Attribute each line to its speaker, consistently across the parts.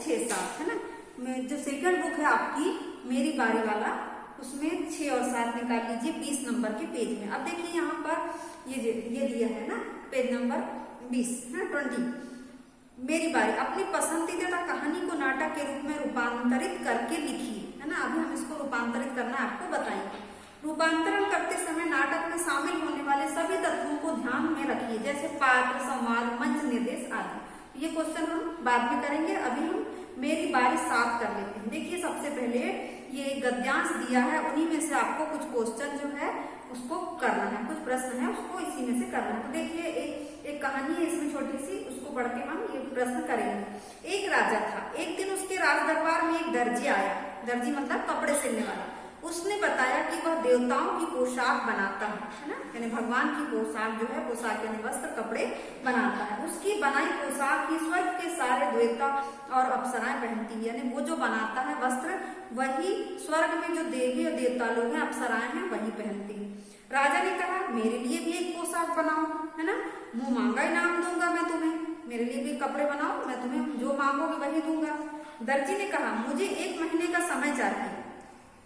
Speaker 1: 6-7, है ना। जो सेकंड बुक है आपकी मेरी बारी वाला, उसमें 6 और 7 निकाल लीजिए 20 नंबर के पेज में। अब देखिए यहाँ पर ये दिया है ना, पेज नंबर 20 है 20। मेरी बारी, अपनी पसंदीदा कहानी को नाटक के रूप में रूपांतरित करके लिखिए, है ना। अभी हम इसको रूपांतरित करना आपको बताएंगे। रूपांतरण करते समय नाटक में शामिल होने वाले सभी तत्वों को ध्यान में रखिए, जैसे पात्र, संवाद, मंच निर्देश आदि। ये क्वेश्चन हम बाद में करेंगे, अभी हम मेरी बारी 7 कर लेते हैं। देखिए सबसे पहले ये गद्यांश दिया है, उन्हीं में से आपको कुछ क्वेश्चन जो है उसको करना है, कुछ प्रश्न है उसको इसी में से करना है। तो देखिए एक कहानी है इसमें छोटी सी, उसको पढ़ के हम ये प्रश्न करेंगे। एक राजा था, एक दिन उसके राज दरबार में एक दर्जी आया। दर्जी मतलब कपड़े सिलने वाला। उसने बताया कि वह देवताओं की पोशाक बनाता है ना, यानी भगवान की पोशाक जो है, पोशाक यानी वस्त्र, कपड़े बनाता है। उसकी बनाई पोशाक ही स्वर्ग के सारे देवता और अप्सराएं पहनती है, यानी वो जो बनाता है वस्त्र वही स्वर्ग में जो देवी और देवता लोग हैं, अप्सराएं हैं, वही पहनती है। राजा ने कहा मेरे लिए भी एक पोशाक बनाओ, है ना, मुंह मांगा इनाम दूंगा मैं तुम्हें, मेरे लिए भी कपड़े बनाओ, मैं तुम्हें जो मांगोगे वही दूंगा। दर्जी ने कहा मुझे 1 महीने का समय चाहिए।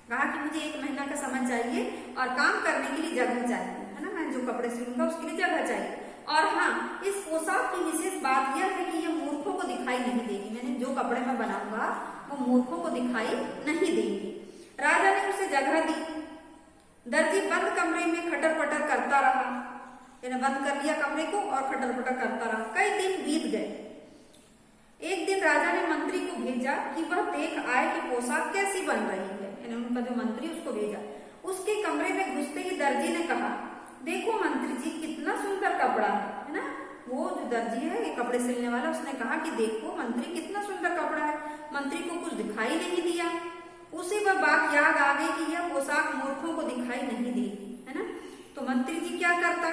Speaker 1: कहा कि मुझे 1 महीना का समय चाहिए और काम करने के लिए जगह चाहिए, है ना, मैं जो कपड़े सिलूंगा उसके लिए जगह चाहिए। और हाँ, इस पोशाक की विशेष बात यह है कि ये मूर्खों को दिखाई नहीं देगी, मैंने जो कपड़े मैं बनाऊंगा वो मूर्खों को दिखाई नहीं देगी। राजा ने उसे जगह दी। दर्जी बंद कमरे में खटर पटर करता रहा, यानी बंद कर लिया कमरे को और खटर पटर करता रहा। कई दिन बीत गए। एक दिन राजा ने मंत्री को भेजा कि वह देख आए कि पोशाक कैसी बन रही है, यानी उनका जो मंत्री उसको भेजा। उसके कमरे में घुसते ही दर्जी ने कहा देखो मंत्री जी कितना सुंदर कपड़ा है ना। वो जो दर्जी है ये कपड़े सिलने वाला, उसने कहा कि देखो मंत्री कितना सुंदर कपड़ा है। मंत्री को कुछ दिखाई नहीं दिया। उसे वह बात याद आ गई कि यह पोशाक मूर्खों को दिखाई नहीं देगी, है ना। तो मंत्री जी क्या करता,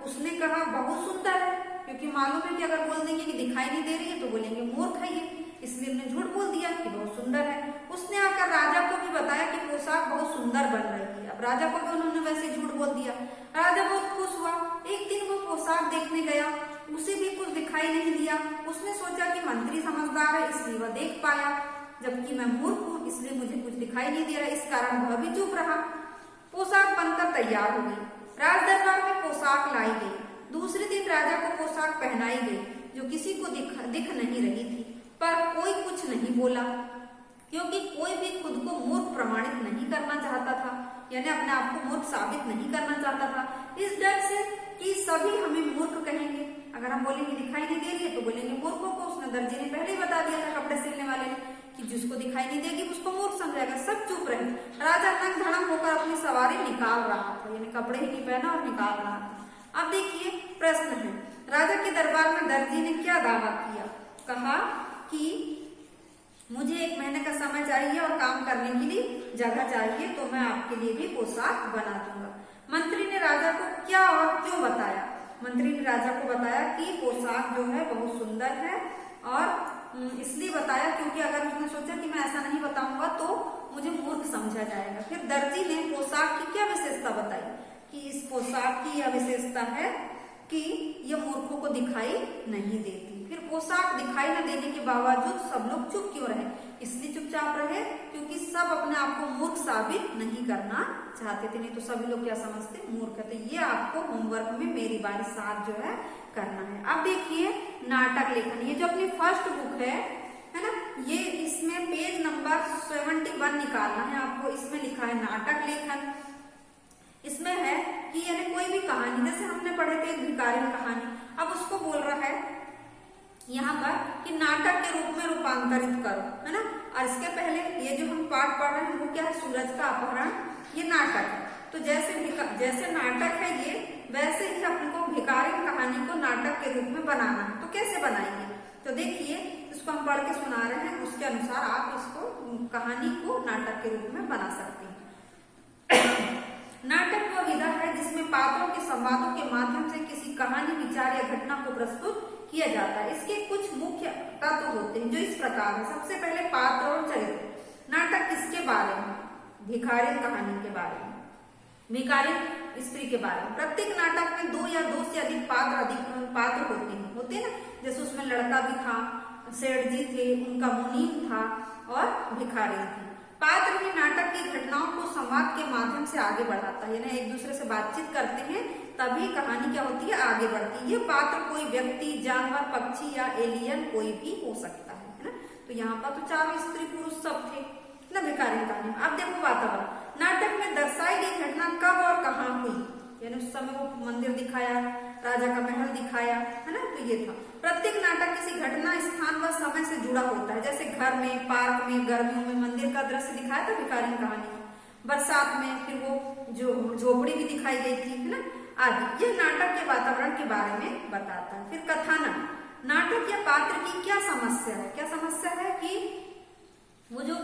Speaker 1: उसने कहा बहुत सुंदर है, क्योंकि मालूम है कि अगर बोल देंगे कि दिखाई नहीं दे रही है तो बोलेंगे मूर्ख है ये, इसलिए उसने झूठ बोल दिया कि बहुत सुंदर है। उसने आकर राजा को भी बताया कि पोशाक बहुत सुंदर बन रही है। अब राजा को भी उन्होंने वैसे झूठ बोल दिया। राजा बहुत खुश हुआ। एक दिन वो पोशाक देखने गया, उसे भी कुछ दिखाई नहीं दिया। उसने सोचा कि मंत्री समझदार है इसलिए वह देख पाया, जबकि मैं मूर्ख हूँ इसलिए मुझे कुछ दिखाई नहीं दे रहा, इस कारण वह भी चुप रहा। पोशाक बनकर तैयार हो गई। राज दरबार में पोशाक लाई गई। दूसरे दिन राजा को पोशाक पहनाई गई जो किसी को दिख नहीं रही थी, पर कोई कुछ नहीं बोला, क्योंकि कोई भी खुद को मूर्ख प्रमाणित नहीं करना चाहता था, यानी अपने आप को मूर्ख साबित नहीं करना चाहता था। इस डर से कि सभी हमें मूर्ख कहेंगे, अगर हम बोलेंगे दिखाई नहीं दे रही है तो बोलेंगे मूर्खों को। उसने दर्जी ने पहले ही बता दिया था कपड़े सिलने वाले ने कि जिसको दिखाई नहीं देगी उसको मूर्ख समझेगा। सब चुप रहे। राजा नंग धड़ंग होकर अपनी सवारी निकाल रहा था, यानी कपड़े ही नहीं पहना और निकाल रहा था। अब देखिए प्रश्न है, राजा के दरबार में दर्जी ने क्या दावा किया। कहा कि मुझे 1 महीने का समय चाहिए और काम करने के लिए जगह चाहिए, तो मैं आपके लिए भी पोशाक बना दूंगा। मंत्री ने राजा को क्या और क्यों बताया। मंत्री ने राजा को बताया कि पोशाक जो है बहुत सुंदर है और इसलिए बताया क्योंकि अगर उसने सोचा कि मैं ऐसा नहीं बताऊंगा तो मुझे मूर्ख समझा जाएगा। फिर दर्जी ने पोशाक की क्या विशेषता बताई कि इस पोशाक की यह विशेषता है कि यह मूर्खों को दिखाई नहीं देती। फिर पोशाक दिखाई न देने के बावजूद सब लोग चुप क्यों रहे, इसलिए चुपचाप रहे क्योंकि सब अपने आप को मूर्ख साबित नहीं करना चाहते थे, नहीं तो सभी लोग क्या समझते, मूर्ख है। तो ये आपको होमवर्क में मेरी बारी 7 जो है करना है। अब देखिए नाटक लेखन, ये जो अपनी फर्स्ट बुक है ना, ये इसमें पेज नंबर 71 निकालना है आपको। इसमें लिखा है नाटक लेखन। इसमें है कि यानी कोई भी कहानी, जैसे हमने पढ़े थे एक भिखारिन कहानी, अब उसको बोल रहा है यहाँ पर कि नाटक के रूप में रूपांतरित करो, है ना। और इसके पहले ये जो हम पाठ पढ़ रहे हैं वो क्या है, सूरज का अपहरण, ये नाटक है। तो जैसे नाटक है ये, वैसे ही अपने को भिखारिन कहानी को नाटक के रूप में बनाना है। तो कैसे बनाएंगे, तो देखिए इसको हम पढ़ के सुना रहे हैं, उसके अनुसार आप इसको कहानी को नाटक के रूप में बना सकते हैं। नाटक वह विधा है जिसमें पात्रों के संवादों के माध्यम से किसी कहानी, विचार या घटना को प्रस्तुत किया जाता है। इसके कुछ मुख्य तत्व होते हैं जो इस प्रकार है। सबसे पहले पात्र और चरित्र। नाटक किसके बारे में, भिखारिन कहानी के बारे में, भिखारिन स्त्री के बारे में। प्रत्येक नाटक में 2 या 2 से अधिक पात्र होते हैं ना, जैसे उसमें लड़का भी था सेठ जी थे, उनका मुनीम था और भिखारी थी। पात्र भी नाटक की घटनाओं को संवाद के माध्यम से आगे बढ़ाता है, यानी एक दूसरे से बातचीत करते हैं तभी कहानी क्या होती है, आगे बढ़ती है। ये पात्र कोई व्यक्ति, जानवर, पक्षी या एलियन कोई भी हो सकता है ना। तो यहाँ पर तो चारों स्त्री पुरुष सब थे ना भिखारी कहानी। अब देखो वातावरण, नाटक में दर्शाई गई घटना कब और कहाँ हुई, यानी उस समय वो मंदिर दिखाया, राजा का महल दिखाया है ना। तो ये था, प्रत्येक नाटक किसी घटना, स्थान व समय से जुड़ा होता है। जैसे घर में, पार्क में, गर्मियों में मंदिर का दृश्य दिखाया था भिखारी कहानी में, बरसात में फिर वो जो झोपड़ी भी दिखाई गई थी है ना आदि। ये नाटक के वातावरण के बारे में बताता है। फिर कथानक, नाटक या पात्र की क्या समस्या है, क्या समस्या है कि वो जो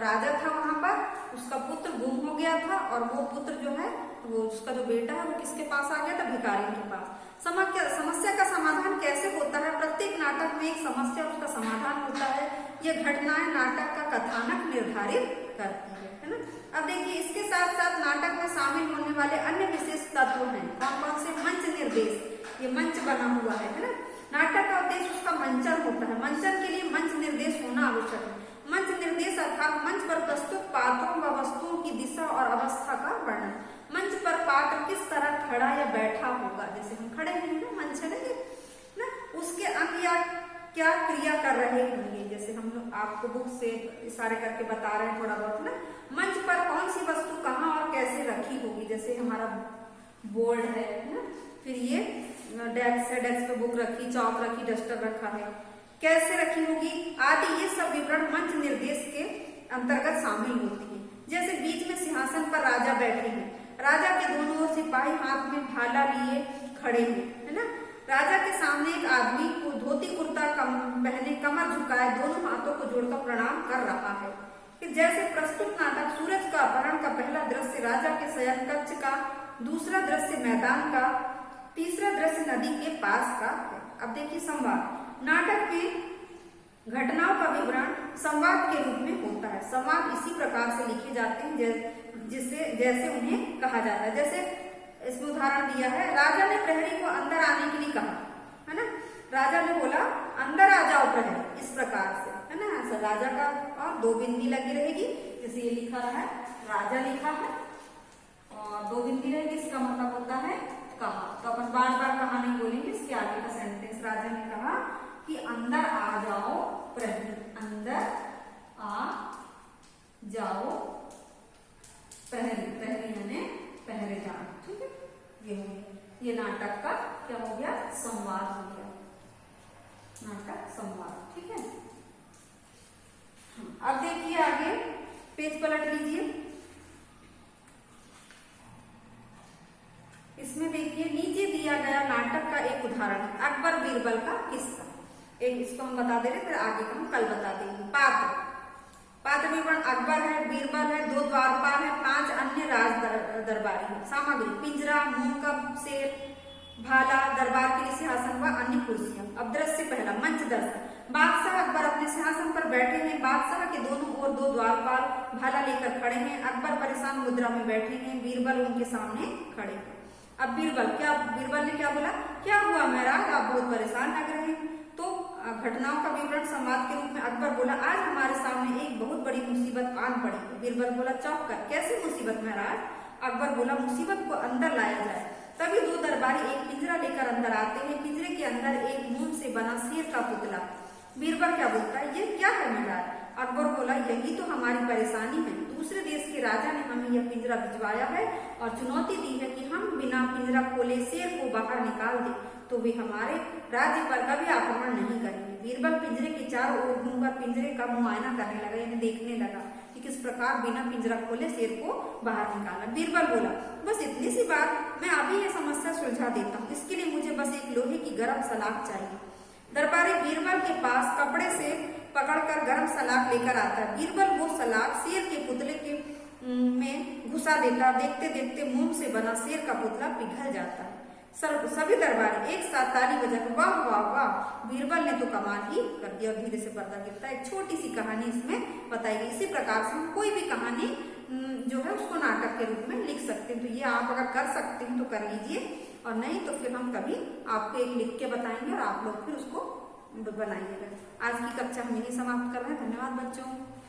Speaker 1: राजा था वहां पर, उसका पुत्र गुम हो गया था और वो पुत्र जो है, वो उसका जो बेटा है वो किसके पास आ गया था, भिखारी के पास। समस्या का समाधान कैसे होता है, प्रत्येक नाटक में एक समस्या, उसका समाधान होता है। ये घटनाएं नाटक का कथानक निर्धारित करती है ना। अब देखिए, इसके साथ साथ नाटक में शामिल होने वाले अन्य विशेष तत्व हैं। कौन कौन से, मंच निर्देश, ये मंच बना हुआ है ना। नाटक का उद्देश्य उसका मंचन होता है, मंचन के लिए मंच निर्देश होना आवश्यक है। मंच निर्देश अर्थात मंच पर प्रस्तुत पात्रों व वस्तुओं की दिशा और अवस्था का वर्णन। मंच पर पात्र किस तरह खड़ा या बैठा होगा, जैसे हम खड़े हैं ना, मंच है ना, उसके अंग या क्या क्रिया कर रहे होंगे, जैसे हम लोग आपको बुक से इशारे करके बता रहे हैं थोड़ा बहुत ना। मंच पर कौन सी वस्तु कहाँ और कैसे रखी होगी, जैसे हमारा बोर्ड है ना, फिर ये डेस्क है, डेस्क पे बुक रखी, चौक रखी, डस्टर रखा है, कैसे रखी होगी आदि। ये सब विवरण मंच निर्देश के अंतर्गत शामिल होती है। जैसे बीच में सिंहासन पर राजा बैठे हैं, राजा के दोनों ओर सिपाही हाथ में भाला लिए खड़े हैं है ना। राजा के सामने एक आदमी को धोती कुर्ता पहने कमर झुकाए दोनों हाथों को जोड़कर प्रणाम कर रहा है। फिर जैसे प्रस्तुत नाटक सूरज का अपहरण का पहला दृश्य राजा के शयन कक्ष का, दूसरा दृश्य मैदान का, तीसरा दृश्य नदी के पास का है। अब देखिए संवाद, नाटक में घटनाओं का विवरण संवाद के रूप में होता है। संवाद इसी प्रकार से लिखे जाते हैं जैसे उन्हें कहा जाता है। जैसे इसमें उदाहरण दिया है, राजा ने प्रहरी को अंदर आने के लिए कहा है ना। राजा ने बोला अंदर आ जाओ प्रहरी, इस प्रकार से है ना। ऐसा राजा का और दो बिंदी लगी रहेगी, जैसे ये लिखा रहा है राजा लिखा है और दो बिंदी रहेगी, इसका मतलब होता है कहा। तो अपन बार बार कहा नहीं बोलेंगे, इसके आगे का सेंटेंस, राजा ने कहा कि अंदर आ जाओ प्रहरी, अंदर आ जाओ प्रहरी, प्रहरी यानी पहरेदार, ठीक है। ये हो गया, ये नाटक का क्या हो गया, संवाद हो गया, नाटक संवाद, ठीक है। अब देखिए आगे, पेज पलट लीजिए। इसमें देखिए नीचे दिया गया नाटक का एक उदाहरण है, अकबर बीरबल का किस्सा। एक इसको हम बता दे रहे, फिर आगे का हम कल बता देंगे। पात्र विवरण, अकबर है, बीरबल है, दो द्वारपाल है, 5 अन्य राज दरबारी है। सामग्री, पिंजरा, मोमकप, शेर, भाला, दरबार के लिए सिंहासन व अन्य कुर्सियां। अब दृश्य पहला, मंच दर्शन, बादशाह अकबर अपने सिंहासन पर बैठे हैं, बादशाह के दोनों ओर 2 द्वारपाल भाला लेकर खड़े हैं। अकबर परेशान मुद्रा में बैठे हैं, बीरबल उनके सामने खड़े हैं। अब बीरबल ने क्या बोला, क्या हुआ महाराज, आप बहुत परेशान लग रहे हैं। तो घटनाओं का विवरण संवाद के रूप में अकबर बोला, आज हमारे सामने एक बहुत बड़ी मुसीबत आन पड़ी है। बीरबल बोला, चौंक कर, कैसी मुसीबत महाराज। अकबर बोला, मुसीबत को अंदर लाया जाए। तभी 2 दरबारी एक पिंजरा लेकर अंदर आते हैं, पिंजरे के अंदर एक मोम से बना शेर का पुतला। बीरबल क्या बोलता है, ये क्या है महाराज। अकबर बोला, यही तो हमारी परेशानी है, दूसरे देश के राजा ने हमें यह पिंजरा भिजवाया है और चुनौती दी है कि हम बिना पिंजरा खोले शेर को बाहर निकाल दें तो वे हमारे राज्य पर कभी आक्रमण नहीं करेंगे। बीरबल पिंजरे के चारों ओर घूमकर पिंजरे का मुआयना करने लगा, यानी देखने लगा कि किस प्रकार बिना पिंजरा खोले शेर को बाहर निकालना। बीरबल बोला, बस इतनी सी बात, मैं अभी ये समस्या सुलझा देता हूँ, इसके लिए मुझे बस एक लोहे की गर्म सलाख चाहिए। दरबारी बीरबल के पास कपड़े से पकड़कर गर्म सलाख लेकर आता है। बीरबल वो सलाख शेर के पुतले के में घुसा देता, देखते देखते मोम से बना शेर का पुतला पिघल जाता है। सभी दरबारी एक साथ ताली बजाकर वाह वाह वाह, बीरबल ने तो कमाल ही कर दिया। धीरे से पर्दा गिरता है। एक छोटी सी कहानी इसमें बताई गई। इसी प्रकार से हम कोई भी कहानी जो है उसको नाटक के रूप में लिख सकते हैं। तो ये आप अगर कर सकते हैं तो कर लीजिए, और नहीं तो फिर हम कभी आपको एक लिख के बताएंगे और आप लोग फिर उसको बनाइएगा। आज की कक्षा हम यही समाप्त कर रहे हैं। धन्यवाद बच्चों।